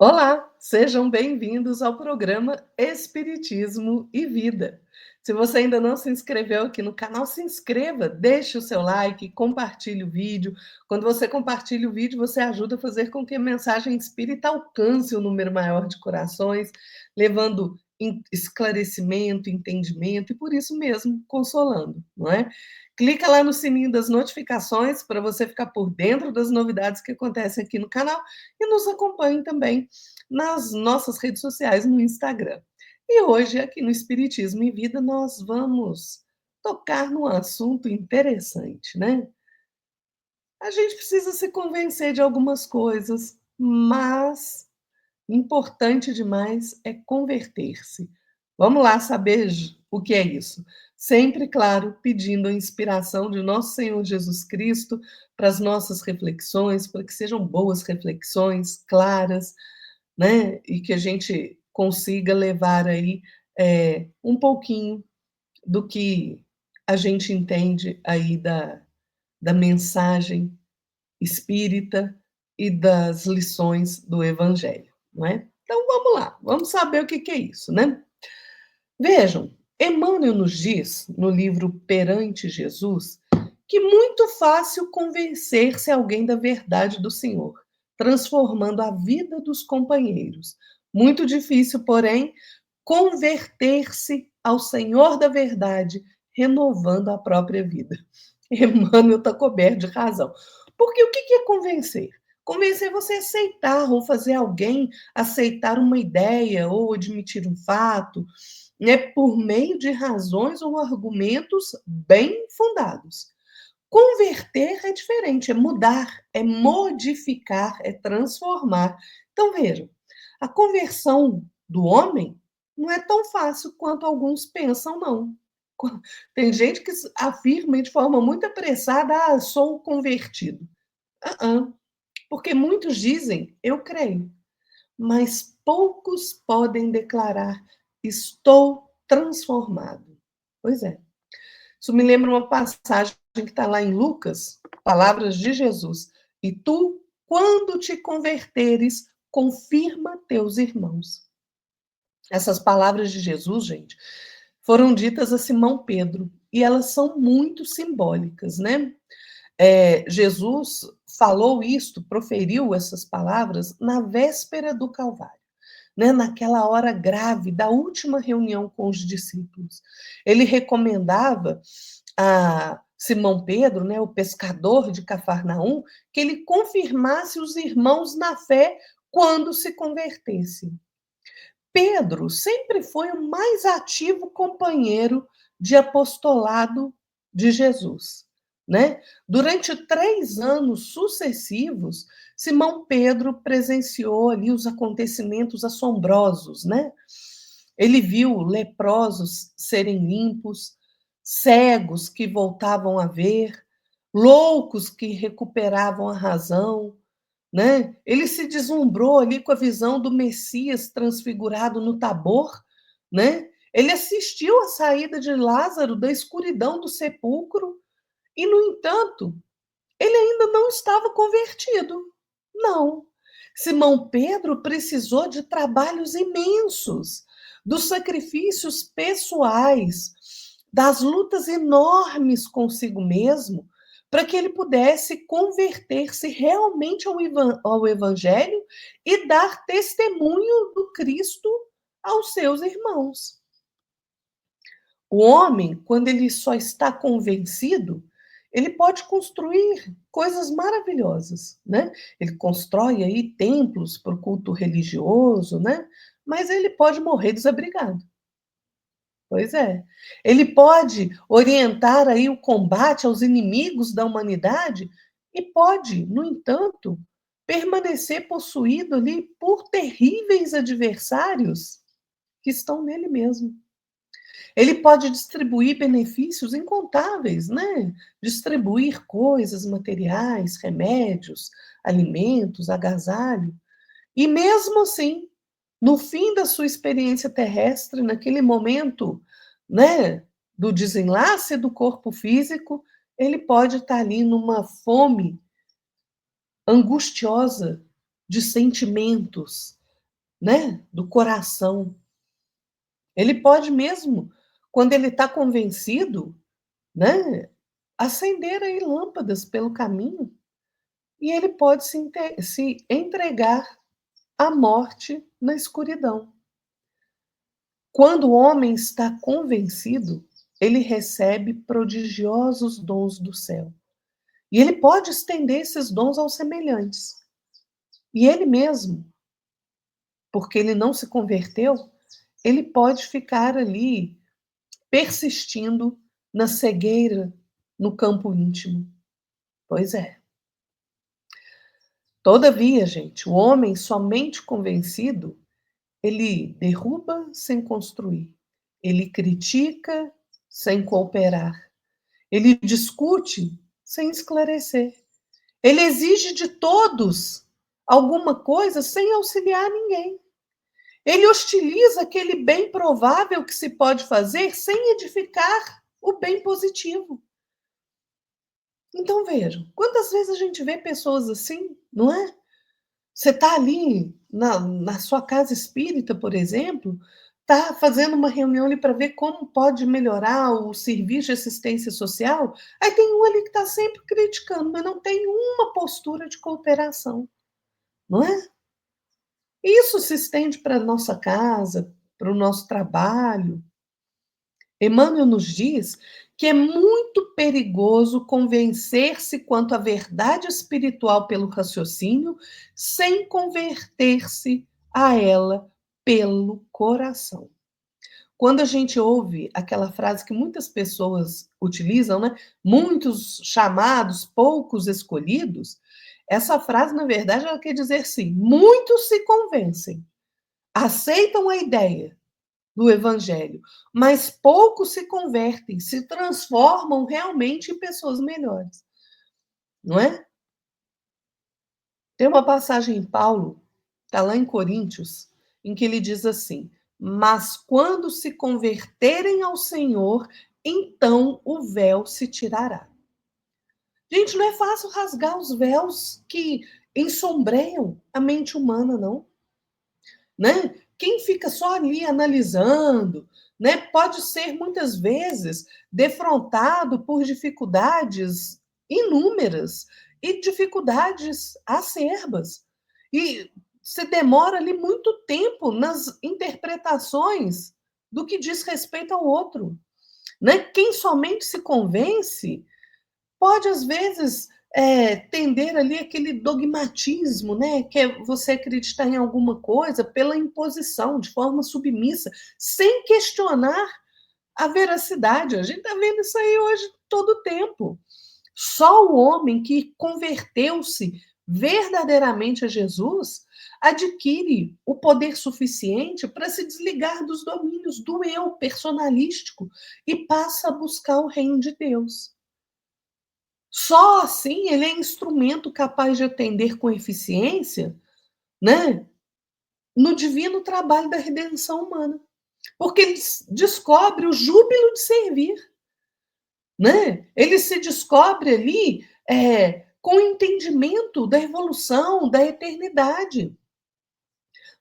Olá, sejam bem-vindos ao programa Espiritismo e Vida. Se você ainda não se inscreveu aqui no canal, se inscreva, deixe o seu like, compartilhe o vídeo. Quando você compartilha o vídeo, você ajuda a fazer com que a mensagem espírita alcance um número maior de corações, levando esclarecimento, entendimento e, por isso mesmo, consolando, não é? Clica lá no sininho das notificações para você ficar por dentro das novidades que acontecem aqui no canal e nos acompanhe também nas nossas redes sociais no Instagram. E hoje, aqui no Espiritismo e Vida, nós vamos tocar num assunto interessante, né? A gente precisa se convencer de algumas coisas, mas importante demais é converter-se. Vamos lá saber o que é isso. Sempre, claro, pedindo a inspiração de nosso Senhor Jesus Cristo para as nossas reflexões, para que sejam boas reflexões, claras, né? E que a gente consiga levar aí um pouquinho do que a gente entende aí da mensagem espírita e das lições do Evangelho, não é? Então vamos lá, vamos saber o que é isso, né? Vejam, Emmanuel nos diz, no livro Perante Jesus, que muito fácil convencer-se alguém da verdade do Senhor, transformando a vida dos companheiros. Muito difícil, porém, converter-se ao Senhor da verdade, renovando a própria vida. Emmanuel está coberto de razão. Porque o que é convencer? Convencer é você aceitar ou fazer alguém aceitar uma ideia ou admitir um fato, né, por meio de razões ou argumentos bem fundados. Converter é diferente, é mudar, é modificar, é transformar. Então, vejam, a conversão do homem não é tão fácil quanto alguns pensam, não. Tem gente que afirma de forma muito apressada: ah, sou convertido. Porque muitos dizem, eu creio, mas poucos podem declarar, estou transformado. Pois é. Isso me lembra uma passagem que está lá em Lucas, palavras de Jesus. E tu, quando te converteres, confirma teus irmãos. Essas palavras de Jesus, gente, foram ditas a Simão Pedro, e elas são muito simbólicas, né? Jesus falou isto, proferiu essas palavras na véspera do Calvário, né? Naquela hora grave da última reunião com os discípulos. Ele recomendava a Simão Pedro, né, o pescador de Cafarnaum, que ele confirmasse os irmãos na fé quando se convertesse. Pedro sempre foi o mais ativo companheiro de apostolado de Jesus, né? Durante 3 anos sucessivos, Simão Pedro presenciou ali os acontecimentos assombrosos, né? Ele viu leprosos serem limpos, cegos que voltavam a ver, loucos que recuperavam a razão, né? Ele se deslumbrou ali com a visão do Messias transfigurado no Tabor, né? Ele assistiu à saída de Lázaro da escuridão do sepulcro e, no entanto, ele ainda não estava convertido. Não. Simão Pedro precisou de trabalhos imensos, dos sacrifícios pessoais, das lutas enormes consigo mesmo, para que ele pudesse converter-se realmente ao Evangelho e dar testemunho do Cristo aos seus irmãos. O homem, quando ele só está convencido, ele pode construir coisas maravilhosas, né? Ele constrói aí templos para o culto religioso, né? Mas ele pode morrer desabrigado. Pois é. Ele pode orientar aí o combate aos inimigos da humanidade e pode, no entanto, permanecer possuído ali por terríveis adversários que estão nele mesmo. Ele pode distribuir benefícios incontáveis, né? Distribuir coisas materiais, remédios, alimentos, agasalho. E mesmo assim, no fim da sua experiência terrestre, naquele momento, né, do desenlace do corpo físico, ele pode estar ali numa fome angustiosa de sentimentos, né, do coração. Ele pode mesmo, quando ele está convencido, né, acender aí lâmpadas pelo caminho e ele pode se entregar à morte na escuridão. Quando o homem está convencido, ele recebe prodigiosos dons do céu. E ele pode estender esses dons aos semelhantes. E ele mesmo, porque ele não se converteu, ele pode ficar ali persistindo na cegueira, no campo íntimo. Pois é. Todavia, gente, o homem somente convencido, ele derruba sem construir, ele critica sem cooperar, ele discute sem esclarecer, ele exige de todos alguma coisa sem auxiliar ninguém. Ele hostiliza aquele bem provável que se pode fazer sem edificar o bem positivo. Então vejam, quantas vezes a gente vê pessoas assim, não é? Você está ali na sua casa espírita, por exemplo, está fazendo uma reunião ali para ver como pode melhorar o serviço de assistência social, aí tem um ali que está sempre criticando, mas não tem uma postura de cooperação, não é? Isso se estende para a nossa casa, para o nosso trabalho. Emmanuel nos diz que é muito perigoso convencer-se quanto à verdade espiritual pelo raciocínio, sem converter-se a ela pelo coração. Quando a gente ouve aquela frase que muitas pessoas utilizam, né? Muitos chamados, poucos escolhidos, essa frase, na verdade, ela quer dizer sim, muitos se convencem, aceitam a ideia do evangelho, mas poucos se convertem, se transformam realmente em pessoas melhores, não é? Tem uma passagem em Paulo, está lá em Coríntios, em que ele diz assim: mas quando se converterem ao Senhor, então o véu se tirará. Gente, não é fácil rasgar os véus que ensombreiam a mente humana, não. Né? Quem fica só ali analisando, né, pode ser muitas vezes defrontado por dificuldades inúmeras e dificuldades acerbas. E se demora ali muito tempo nas interpretações do que diz respeito ao outro. Né? Quem somente se convence pode, às vezes, tender ali aquele dogmatismo, né? Que é você acreditar em alguma coisa pela imposição, de forma submissa, sem questionar a veracidade. A gente está vendo isso aí hoje todo o tempo. Só o homem que converteu-se verdadeiramente a Jesus adquire o poder suficiente para se desligar dos domínios do eu personalístico e passa a buscar o reino de Deus. Só assim ele é instrumento capaz de atender com eficiência, né, no divino trabalho da redenção humana. Porque ele descobre o júbilo de servir, né? Ele se descobre ali com o entendimento da evolução, da eternidade.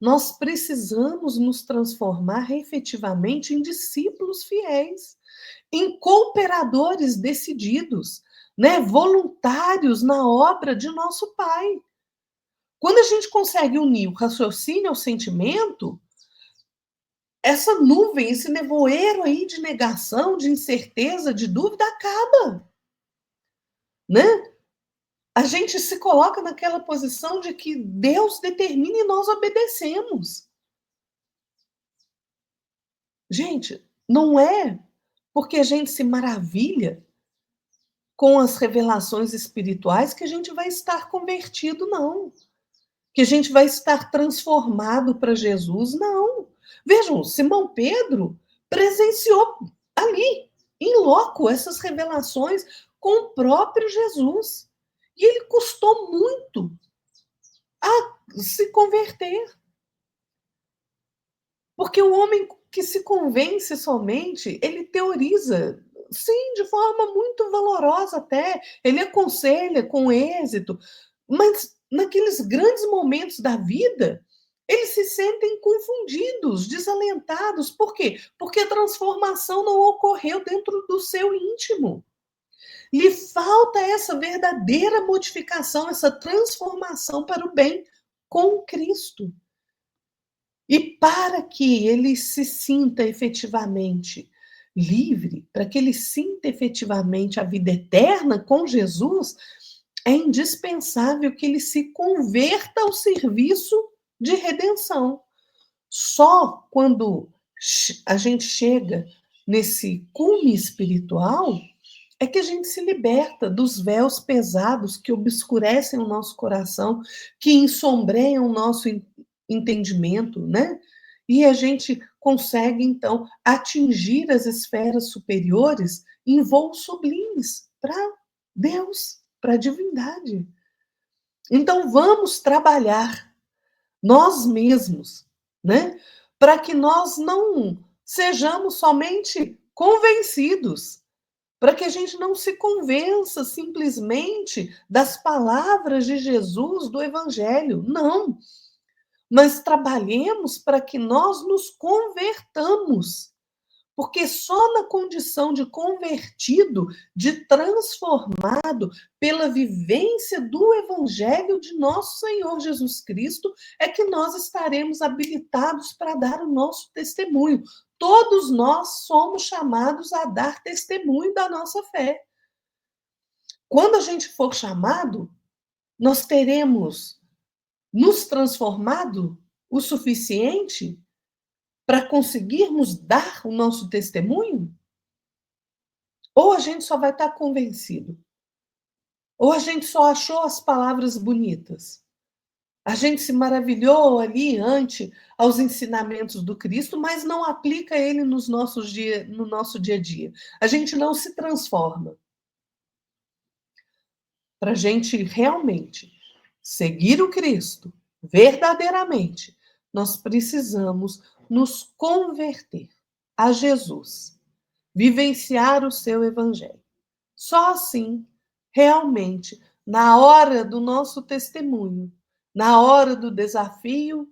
Nós precisamos nos transformar efetivamente em discípulos fiéis, em cooperadores decididos, né, voluntários na obra de nosso Pai. Quando a gente consegue unir o raciocínio ao sentimento, essa nuvem, esse nevoeiro aí de negação, de incerteza, de dúvida acaba, né? A gente se coloca naquela posição de que Deus determina e nós obedecemos. Gente, não é porque a gente se maravilha com as revelações espirituais que a gente vai estar convertido, não. Que a gente vai estar transformado para Jesus, não. Vejam, Simão Pedro presenciou ali, em loco, essas revelações com o próprio Jesus. E ele custou muito a se converter. Porque o homem que se convence somente, ele teoriza, sim, de forma muito valorosa até, ele aconselha com êxito, mas naqueles grandes momentos da vida, eles se sentem confundidos, desalentados. Por quê? Porque a transformação não ocorreu dentro do seu íntimo. Lhe falta essa verdadeira modificação, essa transformação para o bem com Cristo. E para que ele se sinta efetivamente livre, para que ele sinta efetivamente a vida eterna com Jesus, é indispensável que ele se converta ao serviço de redenção. Só quando a gente chega nesse cume espiritual é que a gente se liberta dos véus pesados que obscurecem o nosso coração, que ensombreiam o nosso entendimento, né? E a gente consegue, então, atingir as esferas superiores em voos sublimes para Deus, para a divindade. Então, vamos trabalhar nós mesmos, né? Para que nós não sejamos somente convencidos, para que a gente não se convença simplesmente das palavras de Jesus, do Evangelho. Não, mas trabalhemos para que nós nos convertamos. Porque só na condição de convertido, de transformado pela vivência do Evangelho de nosso Senhor Jesus Cristo, é que nós estaremos habilitados para dar o nosso testemunho. Todos nós somos chamados a dar testemunho da nossa fé. Quando a gente for chamado, nós teremos nos transformado o suficiente para conseguirmos dar o nosso testemunho? Ou a gente só vai estar convencido? Ou a gente só achou as palavras bonitas? A gente se maravilhou ali ante aos ensinamentos do Cristo, mas não aplica ele no nosso dia a dia. A gente não se transforma. Para a gente realmente seguir o Cristo verdadeiramente, nós precisamos nos converter a Jesus, vivenciar o seu evangelho. Só assim, realmente, na hora do nosso testemunho, na hora do desafio,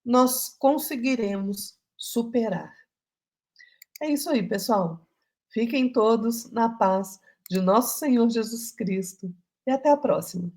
nós conseguiremos superar. É isso aí, pessoal. Fiquem todos na paz de nosso Senhor Jesus Cristo e até a próxima.